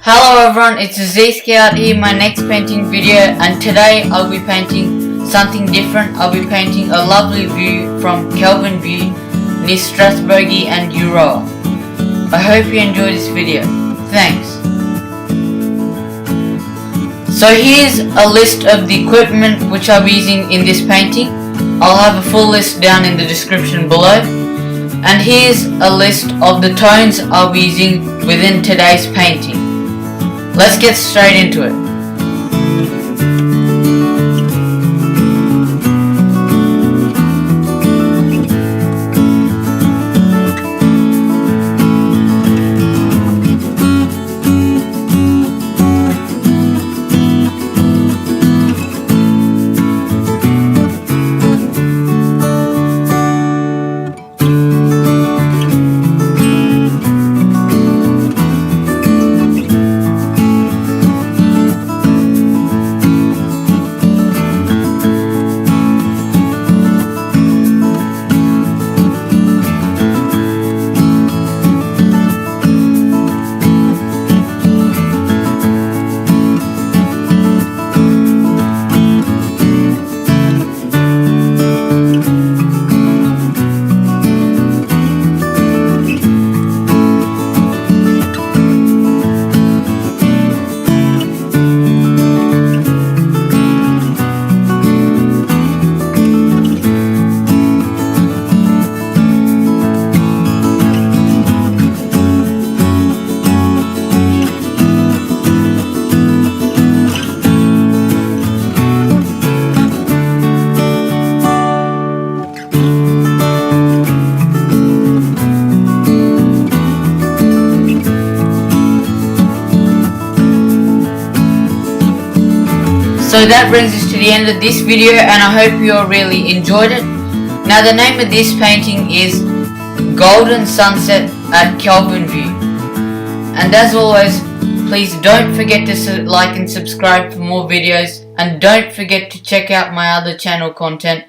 Hello everyone, it's LasithKArt here, my next painting video, and today I'll be painting something different. I'll be painting a lovely view from Kelvin view near Strasbourg and Euroa. I hope you enjoy this video. Thanks. So here's a list of the equipment which I'll be using in this painting. I'll have a full list down in the description below. And here's a list of the tones I'll be using within today's painting. Let's get straight into it. So that brings us to the end of this video, and I hope you all really enjoyed it. Now the name of this painting is Golden Sunset at Kelvin View. And as always, please don't forget to like and subscribe for more videos, and don't forget to check out my other channel content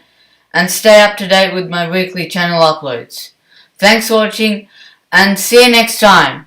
and stay up to date with my weekly channel uploads. Thanks for watching, and see you next time.